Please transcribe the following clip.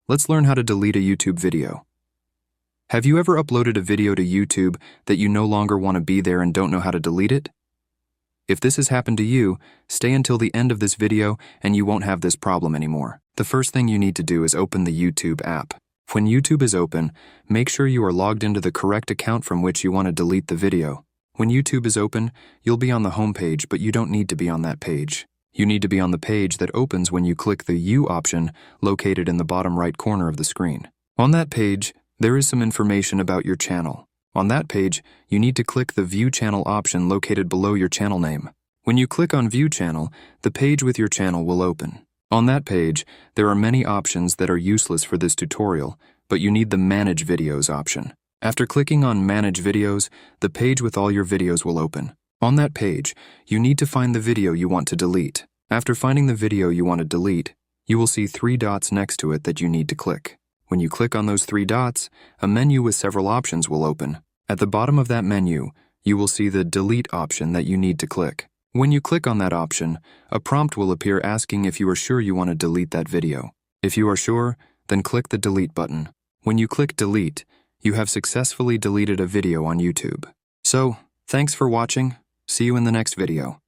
Let's learn how to delete a YouTube video. Have you ever uploaded a video to YouTube that you no longer want to be there and don't know how to delete it? If this has happened to you, stay until the end of this video and you won't have this problem anymore. The first thing you need to do is open the YouTube app. When YouTube is open, make sure you are logged into the correct account from which you want to delete the video. When YouTube is open, you'll be on the home page, but you don't need to be on that page. You need to be on the page that opens when you click the U option located in the bottom right corner of the screen. On that page, there is some information about your channel. On that page, you need to click the View Channel option located below your channel name. When you click on View Channel, the page with your channel will open. On that page, there are many options that are useless for this tutorial, but you need the Manage Videos option. After clicking on Manage Videos, the page with all your videos will open. On that page, you need to find the video you want to delete. After finding the video you want to delete, you will see 3 dots next to it that you need to click. When you click on those 3 dots, a menu with several options will open. At the bottom of that menu, you will see the Delete option that you need to click. When you click on that option, a prompt will appear asking if you are sure you want to delete that video. If you are sure, then click the Delete button. When you click Delete, you have successfully deleted a video on YouTube. So, thanks for watching. See you in the next video.